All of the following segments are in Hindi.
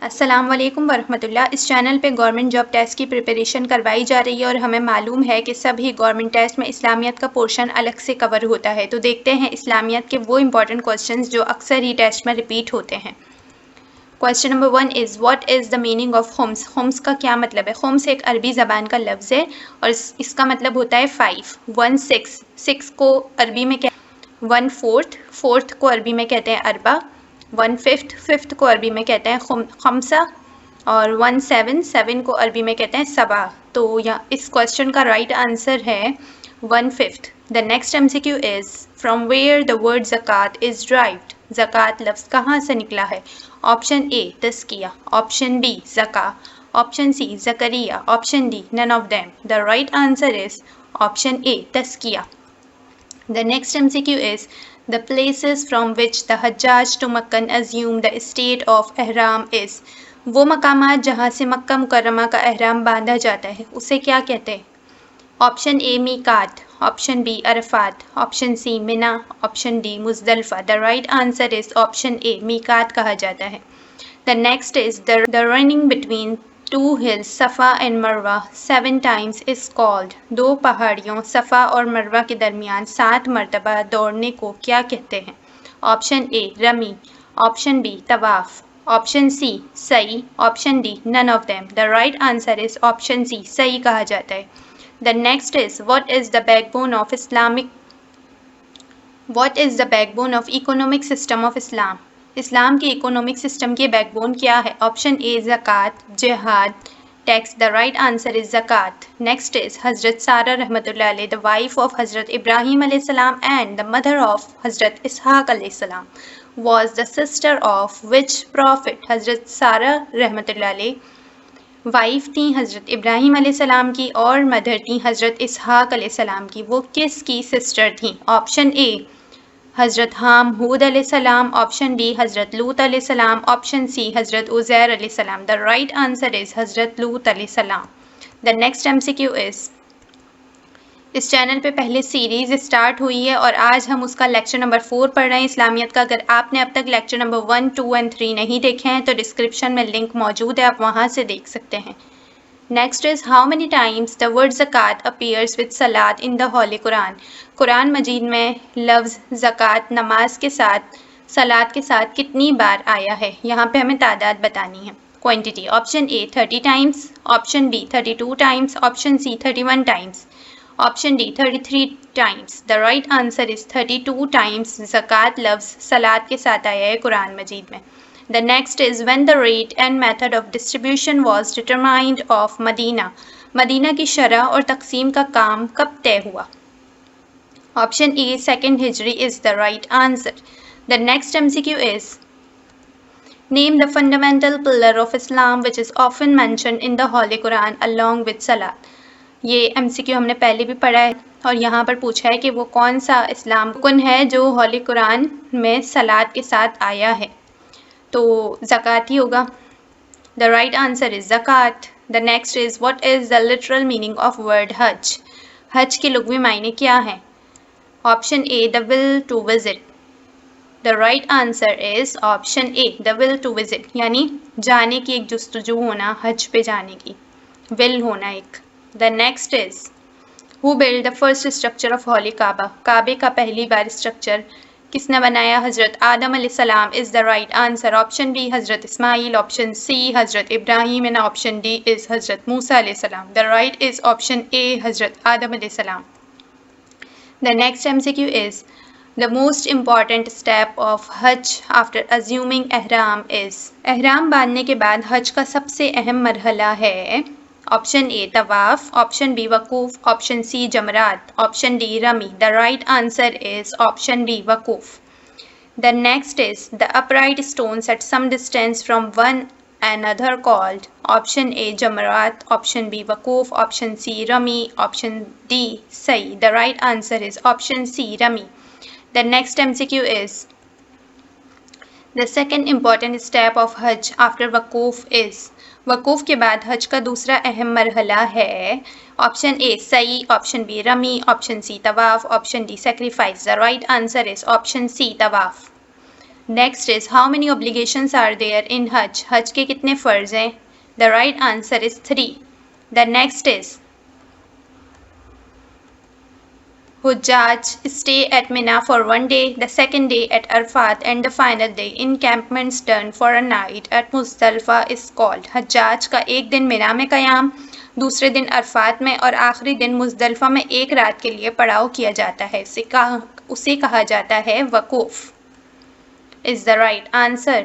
अस्सलाम वालेकुम वरहमतुल्लाह। इस चैनल पे गवर्नमेंट जॉब टेस्ट की प्रिपरेशन करवाई जा रही है और हमें मालूम है कि सभी गवर्नमेंट टेस्ट में इस्लामियत का पोर्शन अलग से कवर होता है। तो देखते हैं इस्लामियत के वो इंपॉर्टेंट क्वेश्चंस जो अक्सर ही टेस्ट में रिपीट होते हैं। Question number 1 is what is the meaning of खुम्स। खुम्स का क्या मतलब है? खुम्स एक अरबी ज़बान का लफ्ज़ है और इसका मतलब होता है 5। 1 6, 6 को अरबी में 1/4, 4th को अरबी में कहते हैं अरबा। 1/5, 5th को अरबी में कहते हैं खमसा और 1/7, 7 को अरबी में कहते हैं सबा। तो यहाँ इस क्वेश्चन का राइट आंसर है 1/5। The next MCQ is from where the word ज़कात इज ड्राइव्ड। ज़कात लफ्ज़ कहाँ से निकला है? ऑप्शन ए तस्किया, ऑप्शन बी ज़का, ऑप्शन सी ज़करिया, option D none of them. The right answer is option A तस्किया। The next MCQ is the places from which the Hajjaj to Makkan assume the state of ihram is. वो मकामात जहाँ से मक्का मुकर्रमा का एहराम बांधा जाता है उसे क्या कहते हैं? ऑप्शन ए मीकात, option B Arafat, option C Mina, option D Muzdalifah. The right answer is option A मीकात कहा जाता है। The next is the running between two hills Safa and Marwa 7 times is called. दो पहाड़ियों सफ़ा और मरवा के दरमियान 7 मरतबा दौड़ने को क्या कहते हैं? ऑप्शन ए रमी, ऑप्शन बी तवाफ, ऑप्शन सी सई, option D none of them. The right answer is option C सई कहा जाता है। The next is what is the backbone of economic system of Islam. Islam के इकोनॉमिक सिस्टम के बैकबोन क्या है? ऑप्शन ए ज़कात, जिहाद, tax. The right answer is ज़कात। नेक्स्ट इज हज़रत सारा रहमतुल्लाह अलैह द वाइफ ऑफ हज़रत इब्राहीम अलैहिस्सलाम एंड द मदर ऑफ हज़रत इसहाक अलैहिस्सलाम was the sister of which prophet? हज़रत सारा रहमतुल्लाह अलैह वाइफ थी हज़रत इब्राहीम अलैहिस्सलाम की और मदर थी हज़रत इसहाक अलैहिस्सलाम की। वो किस की सिस्टर थी? ऑप्शन ए हज़रत हाम हूद अलैहिस्सलाम, ऑप्शन डी हज़रत लूत अलैहिस्सलाम, ऑप्शन सी हज़रत उज़ैर अलैहिस्सलाम। द राइट आंसर इज हज़रत लूत अलैहिस्सलाम। द नेक्स्ट एमसीक्यू इज इस चैनल पे पहले सीरीज़ स्टार्ट हुई है और आज हम उसका लेक्चर नंबर 4 पढ़ रहे हैं इस्लामियत का। अगर आपने अब तक लेक्चर नंबर 1, 2 एंड 3 नहीं देखे हैं तो डिस्क्रिप्शन में लिंक मौजूद है, आप वहाँ से देख सकते हैं। Next is how many times the word ज़कात अपीयर्स विद सलात in the holy Quran. Quran मजीद में लफ्ज़ ज़कात नमाज के साथ सलात के साथ कितनी बार आया है? यहाँ पे हमें तादाद बतानी है, quantity. Option A 30 times, option B 32 times, option C 31 times, option D 33 times. The right answer is 32 times ज़कात लफ्ज़ सलात के साथ आया है कुरान मजीद में। The next is when the rate and method of distribution was determined of Medina. Medina की शरह और तकसीम का काम कब तय हुआ? ऑप्शन ए 2nd हिजरी is the right answer. The next MCQ is name the fundamental pillar of Islam which is often mentioned in the Holy Quran along with Salat. ये MCQ हमने पहले भी पढ़ा है और यहाँ पर पूछा है कि वो कौन सा इस्लाम रुकन है जो होली कुरान में सलात के साथ आया है। तो ज़कात ही होगा। द राइट आंसर इज़ ज़कात। The next is what is the literal meaning of word हज। हज के लुग़वी मायने क्या हैं? Option A the will to visit. The right answer is option A the will to visit, यानी जाने की एक जुस्तजू होना, हज पे जाने की विल होना एक। The next is who build the first structure of holy Kaaba. काबे का पहली बार स्ट्रक्चर किसने बनाया? हज़रत आदम अलैहिस्सलाम is the right answer. Option B हज़रत इस्माइल, ऑप्शन सी हज़रत Ibrahim and option D is हज़रत मूसा अलैहिस्सलाम। The right is option A हज़रत आदम अलैहिस्सलाम। The next MCQ is the most important step of हज आफ्टर अज्यूमिंग एहराम इज़। एहराम बांधने के बाद हज का सबसे अहम मरहला है। ऑप्शन ए तवाफ, ऑप्शन बी वकूफ़, ऑप्शन सी जमरात, ऑप्शन डी रमी। The right answer is option B वकूफ़। The next is the upright stones at some distance from one another called. Option A जमरात, ऑप्शन बी वकूफ़, ऑप्शन सी रमी, ऑप्शन डी सही। The right answer is option C रमी। The next MCQ is the second important step of हज आफ्टर वकूफ़ इज़। वकूफ़ के बाद हज का दूसरा अहम मरहला है। ऑप्शन ए सई, ऑप्शन बी रमी, ऑप्शन सी तवाफ़, option D sacrifice. The right answer is option C तवाफ़। Next is how many obligations are there in हज, हज के कितने फ़र्ज हैं? The right answer is 3. The next is Hujjaj stay at Mina for 1 day, the second day at Arafat and the final day encampments done for a night at Muzdalfa is called. Hajjaj का एक दिन मिना में क़याम, दूसरे दिन अरफात में और आखिरी दिन मुज़दलिफ़ा में एक रात के लिए पड़ाव किया जाता है, उसे कहा जाता है वक़ूफ़. Is the right answer.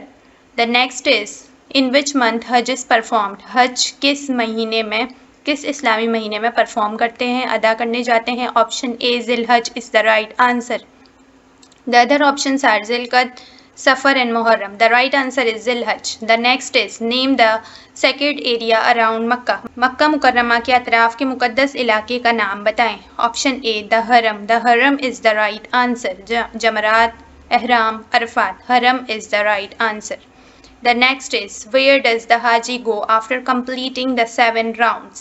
The next is in which month Hajj is performed. हज किस महीने में, किस इस्लामी महीने में परफॉर्म करते हैं, अदा करने जाते हैं? ऑप्शन ए ज़िलहज is the right answer. The other options are ज़िलक़द, सफ़र एंड मुहर्रम. द राइट आंसर इज़ ज़िलहज. The next is name the sacred area around Mecca. Mecca मुकर्रमा के अतराफ़ के मुक़द्दस इलाके का नाम बताएं. ऑप्शन ए द हरम. द हरम इज़ द राइट आंसर. जमरात, एहराम, अरफात. हरम is the right answer. The next is where does the Haji go after completing the 7 rounds?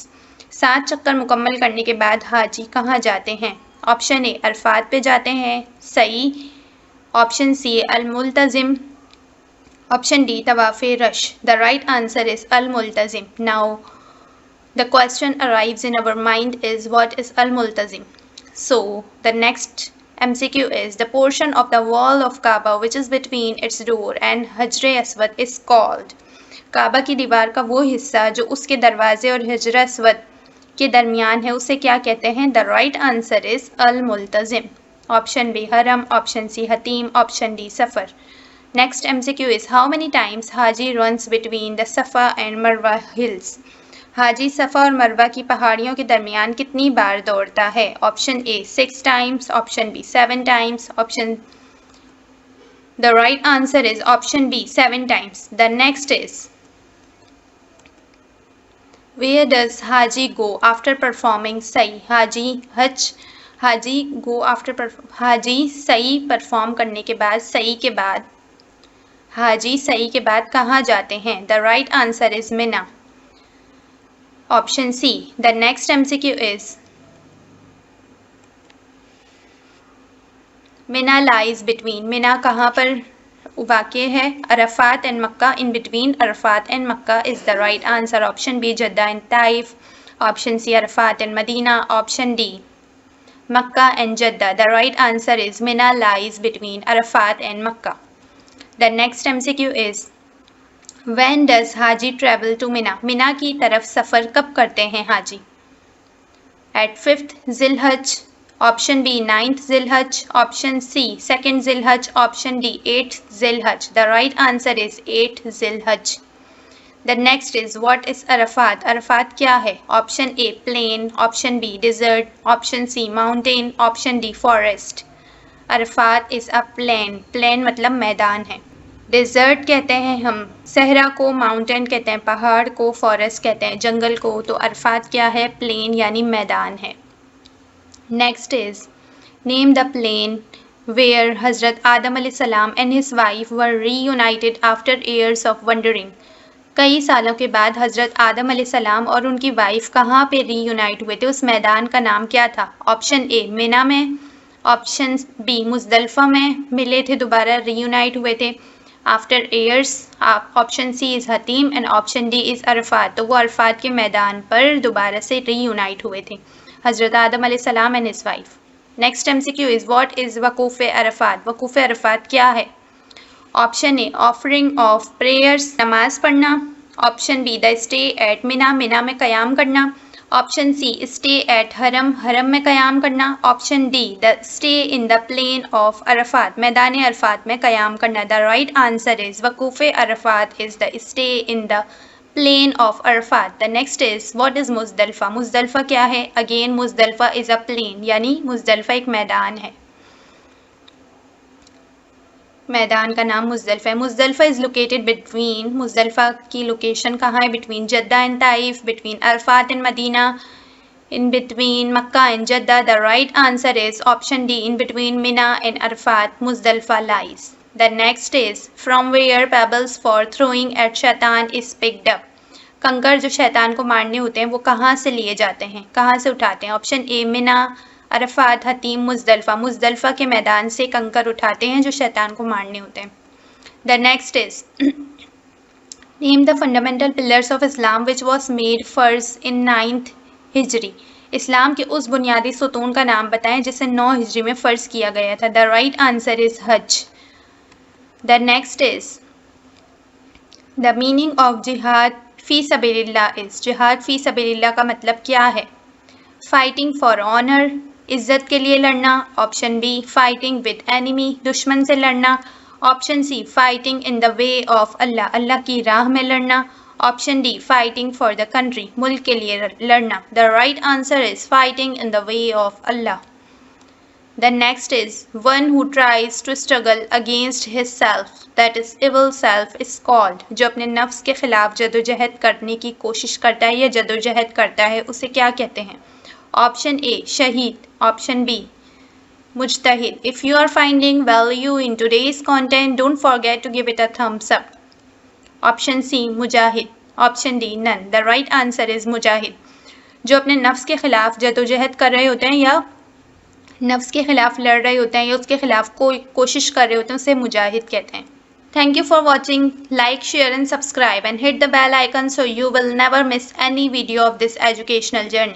7 चक्कर मुकम्मल करने के बाद हाजी कहाँ जाते हैं? ऑप्शन ए अरफात पे जाते हैं, सही. ऑप्शन सी अल-मुल्तज़िम. ऑप्शन डी तवाफ़े रश. द राइट आंसर इज अल-मुल्तज़िम. Now the question arrives in our mind is what is al-multazim. So the next MCQ is the portion of the wall of Kaaba which is between its door and Hajr Aswad is called. काबा की दीवार का वो हिस्सा जो उसके दरवाजे और हजर अस्वद के दरमियान है उसे क्या कहते हैं? द राइट आंसर इज अल-मुल्तज़िम. ऑप्शन बी हरम, ऑप्शन सी हतीम, ऑप्शन डी सफ़र. Next MCQ is how many times हाजी runs between the Safa and Marwa hills. हाजी सफ़ा और मरवा की पहाड़ियों के दरमियान कितनी बार दौड़ता है? Option A 6 times, option B 7 times, option the right answer is option B 7 times. The next is where does हाजी गो आफ्टर परफॉर्मिंग सई. हाजी सई परफॉर्म करने के बाद, सई के बाद, हाजी सई के बाद कहाँ जाते हैं? The right answer is Mina. Option C. The next MCQ is Mina lies between. Mina कहाँ पर वाक़े है? Arafat and Mecca. In between Arafat and Mecca is the right answer. Option B Jeddah and Taif. Option C Arafat and Medina. Option D Mecca and Jeddah. The right answer is Mina lies between Arafat and Mecca. The next MCQ is When does हाजी travel to मिना. मिना की तरफ सफ़र कब करते हैं हाजी? At 5th ज़िलहज. ऑप्शन बी 9th ज़िलहज. ऑप्शन सी 2nd ज़िलहज. ऑप्शन डी 8th ज़िलहज. The right answer is 8th ज़िलहज. The next is what is Arafat. Arafat क्या है? Option A plain, option B desert, option C mountain, option D forest. Arafat is a plain. Plain मतलब मैदान है. डिज़र्ट कहते हैं हम सहरा को, माउंटेन कहते हैं पहाड़ को, फॉरेस्ट कहते हैं जंगल को. तो अरफात क्या है? प्लेन यानी मैदान है. Next is name the plain where हज़रत आदम अलैहिस्सलाम and his wife were reunited after years of wandering. कई सालों के बाद हज़रत आदम अलैहिस्सलाम और उनकी वाइफ कहाँ पे रीयूनाइट हुए थे? उस मैदान का नाम क्या था? ऑप्शन ए मिना में, ऑप्शन बी मुज़दलिफ़ा में मिले थे, दोबारा रीयूनाइट हुए थे after years. Option C is हतीम and option D is Arafat. तो वो अरफात के मैदान पर दोबारा से रीयूनाइट हुए थे हज़रत आदम अलैहिस्सलाम and his wife. Next MCQ is what is वक़ूफ़ अरफात. वक़ूफ़ अरफात क्या है? Option A offering of prayers, नमाज पढ़ना. Option B the stay at Mina, Mina में क़याम करना. ऑप्शन सी स्टे एट हरम, हरम में क़याम करना. Option D the stay in the plain of Arafat, मैदान अरफात में क़याम करना. द राइट आंसर इज़ वक़ूफ़ Arafat is the stay in the plain of Arafat. The next is what is Muzdalifah. Muzdalifah क्या है? Again Muzdalifah is a plain यानी मुज़दलिफ़ा एक मैदान है. मैदान का नाम मुज़दलिफ़ा है. Muzdalifah is located between, Muzdalifah की लोकेशन कहाँ है? Between Jeddah and Taif, between Arafat and Medina, in between Mecca and Jeddah. The right answer is option D in between Mina and Arafat Muzdalifah lies. The next is from where pebbles for throwing at शैतान इज़ पिक्ड अप. कंकर जो शैतान को मारने होते हैं वो कहाँ से लिए जाते हैं, कहाँ से उठाते हैं? ऑप्शन ए मिना, अरफात, हतीम, मुज़दलिफ़ा. मुज़दलिफ़ा के मैदान से कंकर उठाते हैं जो शैतान को मारने होते हैं. The next is name the fundamental pillars of Islam which was made first in 9th Hijri. इस्लाम के उस बुनियादी सुतून का नाम बताएं जिसे 9 हिजरी में फ़र्ज किया गया था. The right answer is Hajj. The next is the meaning of jihad fi sabilillah is. Jihad fi sabilillah का मतलब क्या है? Fighting for honor, इज्जत के लिए लड़ना. Option B fighting with enemy, दुश्मन से लड़ना. Option C fighting in the way of Allah, Allah की राह में लड़ना. Option D fighting for the country, मुल्क के लिए लड़ना. The right answer is fighting in the way of Allah. The next is one who tries to struggle against his self, that is evil self is called. जो अपने नफ्स के खिलाफ जदोजहद करने की कोशिश करता है या जदोजहद करता है उसे क्या कहते हैं? ऑप्शन ए शहीद, option B mujtahid. If you are finding value in today's content, don't forget to give it a thumbs up. Option C mujahid, option D none. The right answer is mujahid. जो अपने नफ्स के खिलाफ जदोजहद कर रहे होते हैं या नफ्स के खिलाफ लड़ रहे होते हैं या उसके खिलाफ कोई कोशिश कर रहे होते हैं उसे मुजाहिद कहते हैं. Thank you for watching. Like, share and subscribe and hit the bell icon so you will never miss any video of this educational journey.